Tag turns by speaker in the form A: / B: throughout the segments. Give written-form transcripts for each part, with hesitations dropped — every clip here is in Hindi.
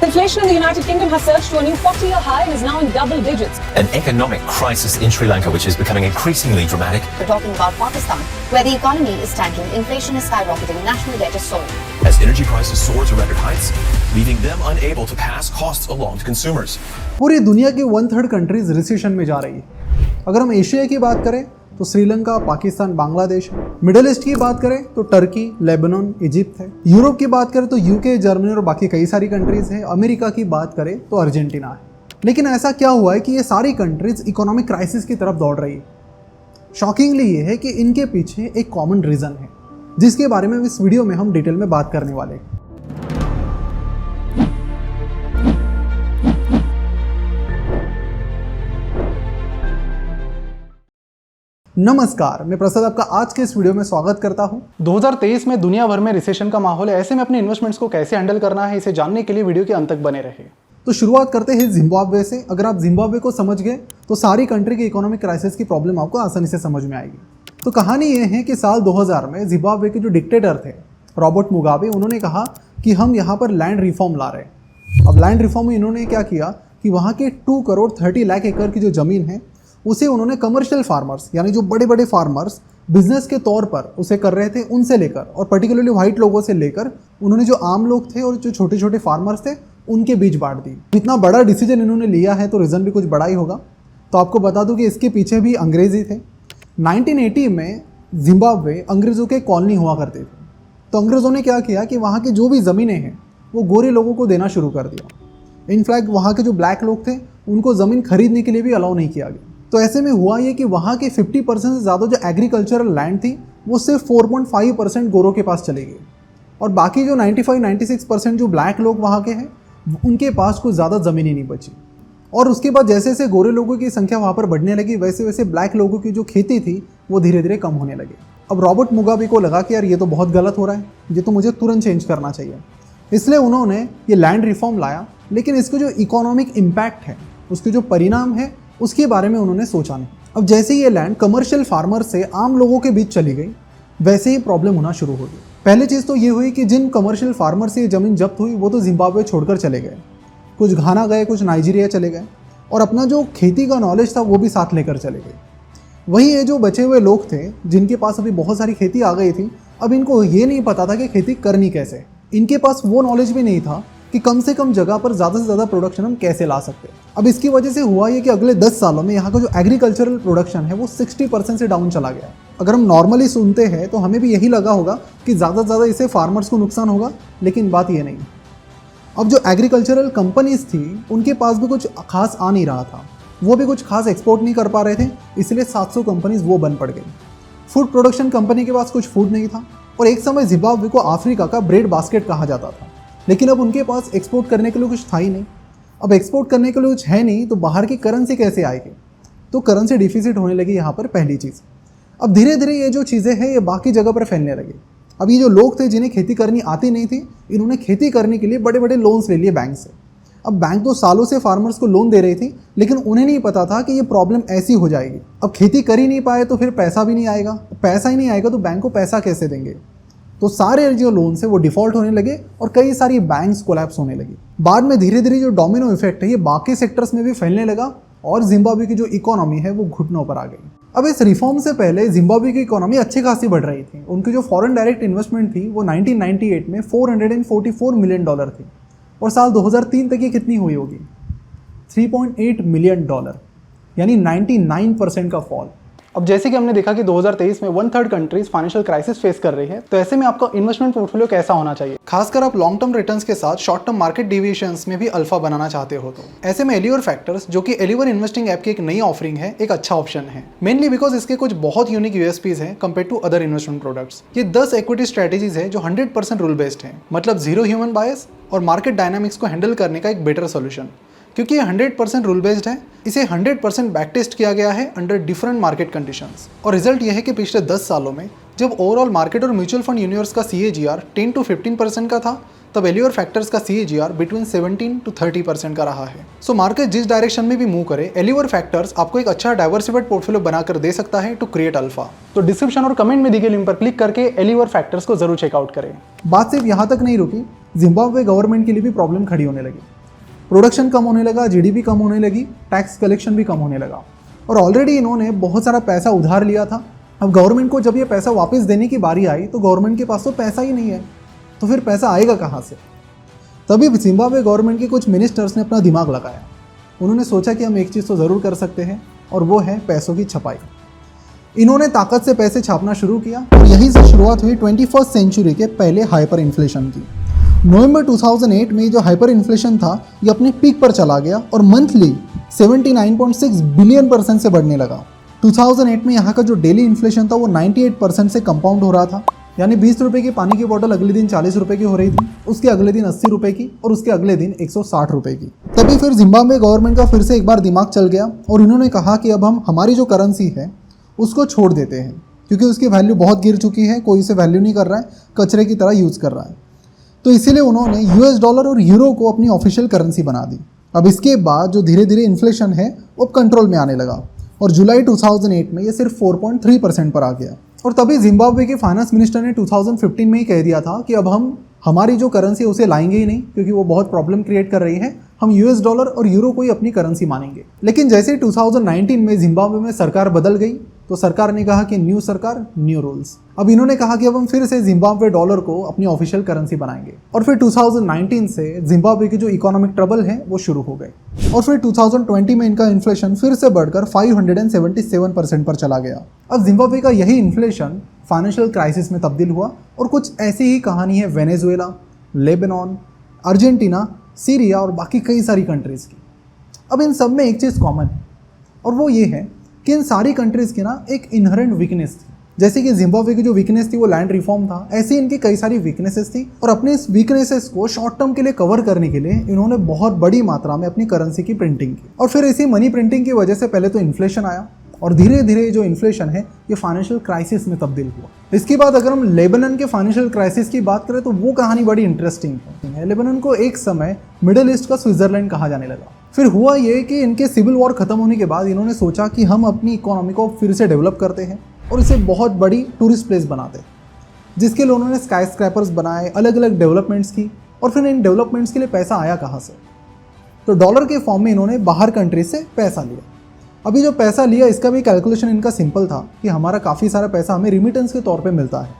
A: Inflation in the United Kingdom has surged to a new 40-year high and is now in double digits.
B: An economic crisis in Sri Lanka, which is becoming increasingly dramatic.
C: We're talking about Pakistan, where the economy is tanking, inflation is skyrocketing, national debt is soaring.
B: As energy prices soar to record heights, leaving them unable to pass costs along to consumers.
D: पूरी दुनिया की 1/3 कंट्रीज रिसेशन में जा रही है। अगर हम एशिया की बात करें तो श्रीलंका, पाकिस्तान, बांग्लादेश। मिडिल ईस्ट की बात करें तो टर्की, लेबनान, इजिप्ट है। यूरोप की बात करें तो यूके, जर्मनी और बाकी कई सारी कंट्रीज हैं। अमेरिका की बात करें तो अर्जेंटीना है। लेकिन ऐसा क्या हुआ है कि ये सारी कंट्रीज इकोनॉमिक क्राइसिस की तरफ दौड़ रही है। शॉकिंगली ये है कि इनके पीछे एक कॉमन रीज़न है, जिसके बारे में इस वीडियो में हम डिटेल में बात करने वाले हैं। नमस्कार, मैं प्रसाद आपका आज के इस वीडियो में स्वागत करता हूं। 2023 में दुनिया भर में रिसेशन का माहौल है। ऐसे में अपने इन्वेस्टमेंट्स को कैसे हैंडल करना है, इसे जानने के लिए वीडियो के अंत तक बने रहे। तो शुरुआत करते हैं जिम्बाब्वे से। अगर आप जिम्बाब्वे को समझ गए तो सारी कंट्री की इकोनॉमिक क्राइसिस की प्रॉब्लम आपको आसानी से समझ में आएगी। तो कहानी ये है कि साल 2000 में जिम्बाब्वे के जो डिक्टेटर थे रॉबर्ट मुगाबे, उन्होंने कहा कि हम यहाँ पर लैंड रिफॉर्म ला रहे हैं। अब लैंड रिफॉर्म में इन्होंने क्या किया कि वहाँ के 2 करोड़ 30 लाख एकड़ की जो ज़मीन है उसे उन्होंने कमर्शियल फार्मर्स, यानी जो बड़े बड़े फार्मर्स बिजनेस के तौर पर उसे कर रहे थे, उनसे लेकर और पर्टिकुलरली वाइट लोगों से लेकर उन्होंने जो आम लोग थे और जो छोटे छोटे फार्मर्स थे उनके बीच बांट दी। इतना बड़ा डिसीजन इन्होंने लिया है तो रीज़न भी कुछ बड़ा ही होगा। तो आपको बता दूं कि इसके पीछे भी अंग्रेज़ी थे। 1980 में जिम्बाब्वे अंग्रेज़ों के कॉलोनी हुआ करते थे। तो अंग्रेज़ों ने क्या किया कि वहाँ की जो भी ज़मीनें हैं वो गोरे लोगों को देना शुरू कर दिया। इनफैक्ट वहाँ के जो ब्लैक लोग थे उनको ज़मीन खरीदने के लिए भी अलाउ नहीं किया गया। तो ऐसे में हुआ ये कि वहाँ के 50% से ज़्यादा जो एग्रीकल्चरल लैंड थी वो सिर्फ 4.5% गोरों के पास चली गई, और बाकी जो 95-96% जो ब्लैक लोग वहाँ के हैं उनके पास कुछ ज़्यादा ज़मीन ही नहीं बची। और उसके बाद जैसे जैसे गोरे लोगों की संख्या वहाँ पर बढ़ने लगी, वैसे वैसे ब्लैक लोगों की जो खेती थी वो धीरे धीरे कम होने लगी। अब रॉबर्ट मुगाबे को लगा कि यार ये तो बहुत गलत हो रहा है, ये तो मुझे तुरंत चेंज करना चाहिए। इसलिए उन्होंने ये लैंड रिफॉर्म लाया, लेकिन इसके जो इकोनॉमिक इम्पैक्ट है, उसके जो परिणाम है, उसके बारे में उन्होंने सोचा नहीं। अब जैसे ये लैंड कमर्शियल फार्मर से आम लोगों के बीच चली गई, वैसे ही प्रॉब्लम होना शुरू हो गई। पहली चीज़ तो ये हुई कि जिन कमर्शियल फार्मर से ये ज़मीन जब्त हुई वो तो जिम्बाब्वे छोड़कर चले गए, कुछ घाना गए, कुछ नाइजीरिया चले गए, और अपना जो खेती का नॉलेज था वो भी साथ लेकर चले गए। वहीं ये जो बचे हुए लोग थे जिनके पास अभी बहुत सारी खेती आ गई थी, अब इनको ये नहीं पता था कि खेती करनी कैसे। इनके पास वो नॉलेज भी नहीं था कि कम से कम जगह पर ज़्यादा से ज़्यादा प्रोडक्शन हम कैसे ला सकते हैं। अब इसकी वजह से हुआ ये कि अगले 10 सालों में यहाँ का जो एग्रीकल्चरल प्रोडक्शन है वो 60% से डाउन चला गया। अगर हम नॉर्मली सुनते हैं तो हमें भी यही लगा होगा कि ज़्यादा से ज़्यादा इससे फार्मर्स को नुकसान होगा, लेकिन बात ये नहीं। अब जो एग्रीकल्चरल कंपनीज थी उनके पास भी कुछ खास आ नहीं रहा था, वो भी कुछ खास एक्सपोर्ट नहीं कर पा रहे थे, इसलिए 700 कंपनीज वो बन पड़ गई। फूड प्रोडक्शन कंपनी के पास कुछ फूड नहीं था, और एक समय जिम्बाब्वे को अफ्रीका का ब्रेड बास्केट कहा जाता था। लेकिन अब उनके पास एक्सपोर्ट करने के लिए कुछ था ही नहीं। अब एक्सपोर्ट करने के लिए कुछ है नहीं तो बाहर की करेंसी कैसे आएगी? तो करेंसी डिफिसिट होने लगी यहाँ पर पहली चीज़। अब धीरे धीरे ये जो चीज़ें हैं ये बाकी जगह पर फैलने लगी। अब ये जो लोग थे जिन्हें खेती करनी आती नहीं थी, इन्होंने खेती करने के लिए बड़े बड़े लोन्स ले लिए बैंक से। अब बैंक तो सालों से फार्मर्स को लोन दे रही थी, लेकिन उन्हें नहीं पता था कि ये प्रॉब्लम ऐसी हो जाएगी। अब खेती कर ही नहीं पाए तो फिर पैसा भी नहीं आएगा, पैसा ही नहीं आएगा तो बैंक को पैसा कैसे देंगे? तो सारे जो लोन्स है वो डिफ़ॉल्ट होने लगे और कई सारी बैंक्स कोलैप्स होने लगी। बाद में धीरे धीरे जो डोमिनो इफेक्ट है ये बाकी सेक्टर्स में भी फैलने लगा और जिम्बाब्वे की जो इकोनॉमी है वो घुटनों पर आ गई। अब इस रिफॉर्म से पहले जिम्बाब्वे की इकोनॉमी अच्छी खासी बढ़ रही थी। उनकी जो फॉरेन डायरेक्ट इन्वेस्टमेंट थी वो 1998 में $444 मिलियन थी, और साल 2003 तक ये कितनी हुई होगी? $3.8 मिलियन, यानी 99% का फॉल। अब जैसे कि हमने देखा कि 2023 में 1/3 कंट्रीज फाइनेंशियल क्राइसिस फेस कर रही है, तो ऐसे में आपका इन्वेस्टमेंट पोर्टफोलियो कैसा होना चाहिए? खासकर आप लॉन्ग टर्म रिटर्न्स के साथ शॉर्ट टर्म मार्केट डेविएशंस में भी अल्फा बनाना चाहते हो तो ऐसे में एलिवर फैक्टर्स, जो कि एलिवर इन्वेस्टिंग ऐप की एक नई ऑफरिंग है, एक अच्छा ऑप्शन है। मेनली बिकॉज इसके कुछ बहुत यूनिक यूएसपीज हैं compare to other investment products. ये 10 इक्विटी स्ट्रेटेजीज है जो 100% रूल बेस्ड है, मतलब जीरो ह्यूमन बायस और मार्केट डायनामिक्स को हैंडल करने का एक बेटर सोल्यूशन। क्योंकि ये 100% रूल बेस्ड है, इसे 100% बैक टेस्ट किया गया है अंडर डिफरेंट मार्केट कंडीशंस, और रिजल्ट यह है कि पिछले 10 सालों में जब ओवरऑल मार्केट और म्यूचुअल फंड यूनिवर्स का CAGR 10 to 15% का था, तब एलिवर फैक्टर्स का CAGR बिटवीन 17 to 30% का रहा है। सो मार्केट जिस डायरेक्शन में भी मूव करे, एलिवर फैक्टर्स आपको एक अच्छा डाइवर्सिफाइड पोर्टफोलियो बनाकर दे सकता है टू क्रिएट अल्फा। तो डिस्क्रिप्शन और कमेंट में दी गई लिंक पर क्लिक करके एलिवर फैक्टर्स को जरूर चेकआउट करें। बात सिर्फ यहाँ तक नहीं रुकी, जिम्बाब्वे गवर्नमेंट के लिए भी प्रॉब्लम खड़ी होने लगी। प्रोडक्शन कम होने लगा, जीडीपी कम होने लगी, टैक्स कलेक्शन भी कम होने लगा। और ऑलरेडी इन्होंने बहुत सारा पैसा उधार लिया था। अब गवर्नमेंट को जब ये पैसा वापस देने की बारी आई तो गवर्नमेंट के पास तो पैसा ही नहीं है, तो फिर पैसा आएगा कहाँ से? तभी जिम्बाब्वे गवर्नमेंट के कुछ मिनिस्टर्स ने अपना दिमाग लगाया। उन्होंने सोचा कि हम एक चीज़ तो ज़रूर कर सकते हैं, और वो है पैसों की छपाई। इन्होंने ताकत से पैसे छापना शुरू किया और यहीं से शुरुआत हुई 21st सेंचुरी के पहले हाइपर इन्फ्लेशन की। नवंबर 2008 में जो हाइपर इन्फ्लेशन था ये अपने पीक पर चला गया और मंथली 79.6 बिलियन % से बढ़ने लगा। 2008 में यहाँ का जो डेली इन्फ्लेशन था वो 98% से कंपाउंड हो रहा था, यानी 20 रुपये की पानी की बोतल अगले दिन 40 रुपये की हो रही थी, उसके अगले दिन 80 रुपये की और उसके अगले दिन 160 रुपये की। तभी फिर जिम्बाब्वे गवर्नमेंट का फिर से एक बार दिमाग चल गया और इन्होंने कहा कि अब हम हमारी जो करेंसी है उसको छोड़ देते हैं, क्योंकि उसकी वैल्यू बहुत गिर चुकी है, कोई इसे वैल्यू नहीं कर रहा है, कचरे की तरह यूज़ कर रहा है। तो इसीलिए उन्होंने US डॉलर और यूरो को अपनी ऑफिशियल करेंसी बना दी। अब इसके बाद जो धीरे धीरे इन्फ्लेशन है वो कंट्रोल में आने लगा और जुलाई 2008 में ये सिर्फ 4.3% पर आ गया। और तभी जिम्बाब्वे के फाइनेंस मिनिस्टर ने 2015 में ही कह दिया था कि अब हम हमारी जो करेंसी है उसे लाएंगे ही नहीं, क्योंकि वो बहुत प्रॉब्लम क्रिएट कर रही है, हम US डॉलर और यूरो को ही अपनी करेंसी मानेंगे। लेकिन जैसे ही 2019 में जिम्बाब्वे में सरकार बदल गई तो सरकार ने कहा कि न्यू सरकार न्यू रूल्स। अब इन्होंने कहा कि अब हम फिर से जिम्बाब्वे डॉलर को अपनी ऑफिशियल करेंसी बनाएंगे। और फिर 2019 से जिम्बाब्वे की जो इकोनॉमिक ट्रबल है वो शुरू हो गए और फिर 2020 में इनका इन्फ्लेशन फिर से बढ़कर 577% पर चला गया। अब जिम्बाब्वे का यही इन्फ्लेशन फाइनेंशियल क्राइसिस में तब्दील हुआ और कुछ ऐसी ही कहानी है वेनेजुएला, लेबनान, अर्जेंटीना, सीरिया और बाकी कई सारी कंट्रीज़ की। अब इन सब में एक चीज़ कॉमन है और वो ये है कि इन सारी कंट्रीज़ की ना एक इनहेरेंट वीकनेस थी। जैसे कि जिम्बाब्वे की जो वीकनेस थी वो लैंड रिफॉर्म था, ऐसे इनकी कई सारी वीकनेसेस थी और अपने इस वीकनेसेस को शॉर्ट टर्म के लिए कवर करने के लिए इन्होंने बहुत बड़ी मात्रा में अपनी करेंसी की प्रिंटिंग की। और फिर इसी मनी प्रिंटिंग की वजह से पहले तो इन्फ्लेशन आया और धीरे धीरे जो इन्फ्लेशन है ये फाइनेंशियल क्राइसिस में तब्दील हुआ। इसके बाद अगर हम लेबनान के फाइनेंशियल क्राइसिस की बात करें तो वो कहानी बड़ी इंटरेस्टिंग है। लेबनान को एक समय मिडिल ईस्ट का स्विट्जरलैंड कहा जाने लगा। फिर हुआ ये कि इनके सिविल वॉर खत्म होने के बाद इन्होंने सोचा कि हम अपनी इकोनॉमी को फिर से डेवलप करते हैं और इसे बहुत बड़ी टूरिस्ट प्लेस बनाते हैं, जिसके लिए उन्होंने स्काई स्क्रैपर्स बनाए, अलग अलग डेवलपमेंट्स की। और फिर इन डेवलपमेंट्स के लिए पैसा आया कहाँ से? तो डॉलर के फॉर्म में इन्होंने बाहर कंट्री से पैसा लिया। अभी जो पैसा लिया इसका भी कैलकुलेशन इनका सिंपल था कि हमारा काफ़ी सारा पैसा हमें रिमिटेंस के तौर पे मिलता है,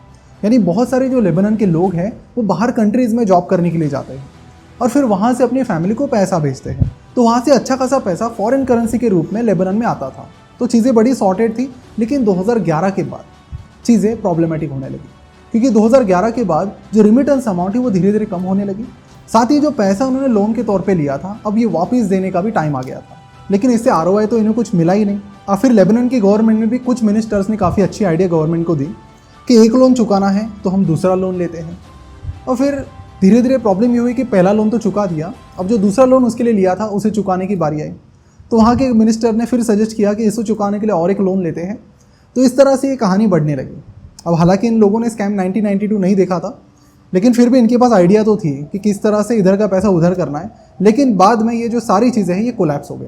D: यानी बहुत सारे जो लेबनान के लोग हैं वो बाहर कंट्रीज़ में जॉब करने के लिए जाते हैं और फिर वहाँ से अपनी फैमिली को पैसा भेजते हैं। तो वहाँ से अच्छा खासा पैसा फॉरेन करेंसी के रूप में लेबनान में आता था। तो चीज़ें बड़ी सॉर्टेड थी। लेकिन 2011 के बाद चीज़ें प्रॉब्लमेटिक होने लगी, क्योंकि 2011 के बाद जो रिमिटेंस अमाउंट है वो धीरे धीरे कम होने लगी। साथ ही जो पैसा उन्होंने लोन के तौर पे लिया था अब ये वापस देने का भी टाइम आ गया था, लेकिन इससे ROI तो इन्हें कुछ मिला ही नहीं। और फिर लेबनान की गवर्नमेंट में भी कुछ मिनिस्टर्स ने काफ़ी अच्छी आइडिया गवर्नमेंट को दी कि एक लोन चुकाना है तो हम दूसरा लोन लेते हैं। और फिर धीरे धीरे प्रॉब्लम ये हुई कि पहला लोन तो चुका दिया, अब जो दूसरा लोन उसके लिए लिया था उसे चुकाने की बारी आई। तो वहाँ के मिनिस्टर ने फिर सजेस्ट किया कि इसको चुकाने के लिए और एक लोन लेते हैं। तो इस तरह से ये कहानी बढ़ने लगी। अब हालांकि इन लोगों ने स्कैम 1992 नहीं देखा था, लेकिन फिर भी इनके पास आइडिया तो थी कि किस तरह से इधर का पैसा उधर करना है। लेकिन बाद में ये जो सारी चीज़ें हैं ये कोलैप्स हो गई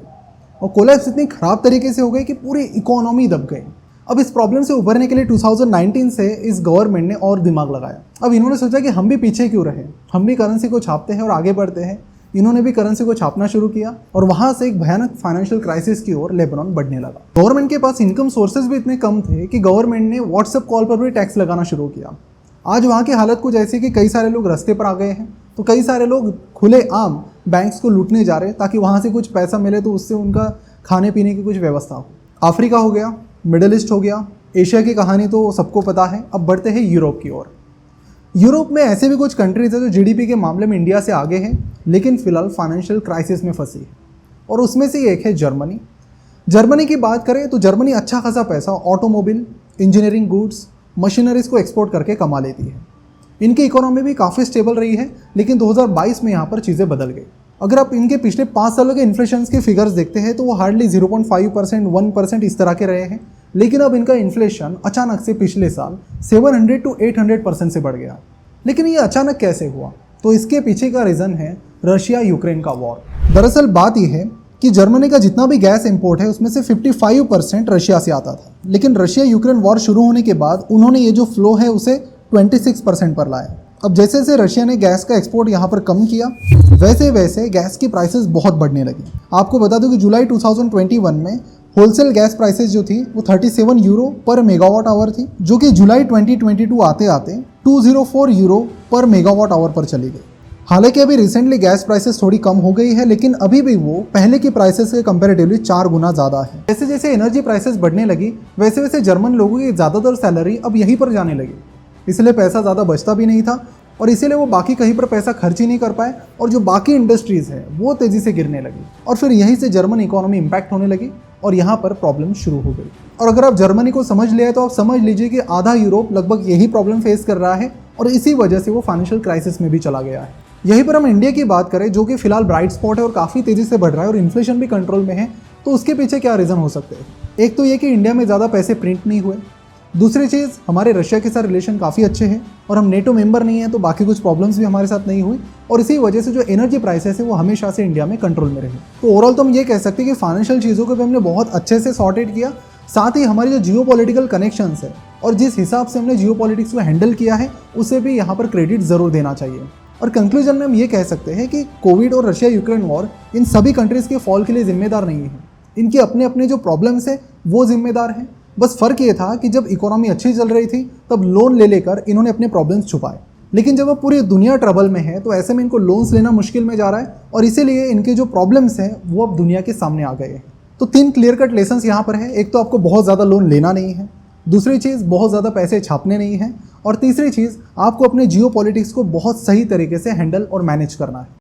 D: और कोलैप्स इतनी ख़राब तरीके से हो गई कि पूरी इकोनॉमी दब गई। अब इस प्रॉब्लम से उभरने के लिए 2019 से इस गवर्नमेंट ने और दिमाग लगाया। अब इन्होंने सोचा कि हम भी पीछे क्यों रहे, हम भी करेंसी को छापते हैं और आगे बढ़ते हैं। इन्होंने भी करेंसी को छापना शुरू किया और वहाँ से एक भयानक फाइनेंशियल क्राइसिस की ओर लेबनान बढ़ने लगा। गवर्नमेंट के पास इनकम सोर्सेज भी इतने कम थे कि गवर्नमेंट ने व्हाट्सएप कॉल पर भी टैक्स लगाना शुरू किया। आज वहाँ की हालत कुछ ऐसी कि कई सारे लोग रास्ते पर आ गए हैं, तो कई सारे लोग खुले आम बैंक्स को लूटने जा रहे हैं ताकि वहाँ से कुछ पैसा मिले तो उससे उनका खाने पीने की कुछ व्यवस्था हो। अफ्रीका हो गया, मिडिल ईस्ट हो गया, एशिया की कहानी तो सबको पता है। अब बढ़ते हैं यूरोप की ओर। यूरोप में ऐसे भी कुछ कंट्रीज है जो GDP के मामले में इंडिया से आगे हैं, लेकिन फिलहाल फाइनेंशियल क्राइसिस में फंसी है और उसमें से एक है जर्मनी। जर्मनी की बात करें तो जर्मनी अच्छा खासा पैसा ऑटोमोबाइल, इंजीनियरिंग गुड्स, मशीनरीज को एक्सपोर्ट करके कमा लेती है। इनकी इकोनॉमी भी काफ़ी स्टेबल रही है, लेकिन 2022 में यहाँ पर चीज़ें बदल गई। अगर आप इनके पिछले 5 सालों के इन्फ्लेशन के फिगर्स देखते हैं तो वो हार्डली 0.5%, 1% इस तरह के रहे हैं, लेकिन अब इनका इन्फ्लेशन अचानक से पिछले साल 700 to 800% से बढ़ गया। लेकिन ये अचानक कैसे हुआ? तो इसके पीछे का रीज़न है रशिया यूक्रेन का वॉर। दरअसल बात यह है कि जर्मनी का जितना भी गैस इंपोर्ट है उसमें से 55% रशिया से आता था, लेकिन रशिया यूक्रेन वॉर शुरू होने के बाद उन्होंने ये जो फ्लो है उसे 26% पर लाया अब जैसे जैसे रशिया ने गैस का एक्सपोर्ट यहाँ पर कम किया, वैसे वैसे गैस की प्राइसेस बहुत बढ़ने लगी। आपको बता दूं कि जुलाई 2021 में होलसेल गैस प्राइसेस जो थी वो 37 यूरो पर मेगावाट आवर थी, जो कि जुलाई 2022 आते आते 204 यूरो पर मेगावाट आवर पर चली गई। हालांकि अभी रिसेंटली गैस प्राइसेस थोड़ी कम हो गई है, लेकिन अभी भी वो पहले की प्राइसेस के कंपैरेटिवली 4 गुना ज़्यादा है। जैसे जैसे एनर्जी प्राइसेस बढ़ने लगी, वैसे वैसे जर्मन लोगों की ज़्यादातर सैलरी अब यहीं पर जाने लगी, इसलिए पैसा ज़्यादा बचता भी नहीं था और इसीलिए वो बाकी कहीं पर पैसा खर्च ही नहीं कर पाए और जो बाकी इंडस्ट्रीज़ है वो तेज़ी से गिरने लगी और फिर यहीं से जर्मन इकोनॉमी इम्पैक्ट होने लगी और यहाँ पर प्रॉब्लम शुरू हो गई। और अगर आप जर्मनी को समझ लिया तो आप समझ लीजिए कि आधा यूरोप लगभग यही प्रॉब्लम फेस कर रहा है और इसी वजह से वो फाइनेंशियल क्राइसिस में भी चला गया है। यहीं पर हम इंडिया की बात करें, जो कि फिलहाल ब्राइट स्पॉट है और काफ़ी तेज़ी से बढ़ रहा है और इन्फ्लेशन भी कंट्रोल में है, तो उसके पीछे क्या रीज़न हो सकते हैं? एक तो ये कि इंडिया में ज़्यादा पैसे प्रिंट नहीं हुए, दूसरी चीज़ हमारे रशिया के साथ रिलेशन काफ़ी अच्छे हैं और हम नेटो मेंबर नहीं हैं, तो बाकी कुछ प्रॉब्लम्स भी हमारे साथ नहीं हुई और इसी वजह से जो एनर्जी प्राइसेस है वो हमेशा से इंडिया में कंट्रोल में रहे। तो ओवरऑल तो हम ये कह सकते हैं कि फाइनेंशियल चीज़ों को भी हमने बहुत अच्छे से सॉर्टेड किया, साथ ही हमारी जो जियोपॉलिटिकल कनेक्शंस है और जिस हिसाब से हमने जियोपॉलिटिक्स को हैंडल किया है उसे भी यहाँ पर क्रेडिट ज़रूर देना चाहिए। और कंक्लूजन में हम ये कह सकते हैं कि कोविड और रशिया यूक्रेन वॉर इन सभी कंट्रीज़ के फॉल के लिए जिम्मेदार नहीं है, इनके अपने अपने जो प्रॉब्लम्स है वो जिम्मेदार हैं। बस फ़र्क ये था कि जब इकोनॉमी अच्छी चल रही थी तब लोन ले लेकर इन्होंने अपने प्रॉब्लम्स छुपाए, लेकिन जब अब पूरी दुनिया ट्रबल में है तो ऐसे में इनको लोन्स लेना मुश्किल में जा रहा है और इसीलिए इनके जो प्रॉब्लम्स हैं वो अब दुनिया के सामने आ गए हैं। तो 3 क्लियर कट लेसन्स यहाँ पर है। एक तो आपको बहुत ज़्यादा लोन लेना नहीं है, दूसरी चीज़ बहुत ज़्यादा पैसे छापने नहीं हैं और तीसरी चीज़ आपको अपने जियोपॉलिटिक्स को बहुत सही तरीके से हैंडल और मैनेज करना है।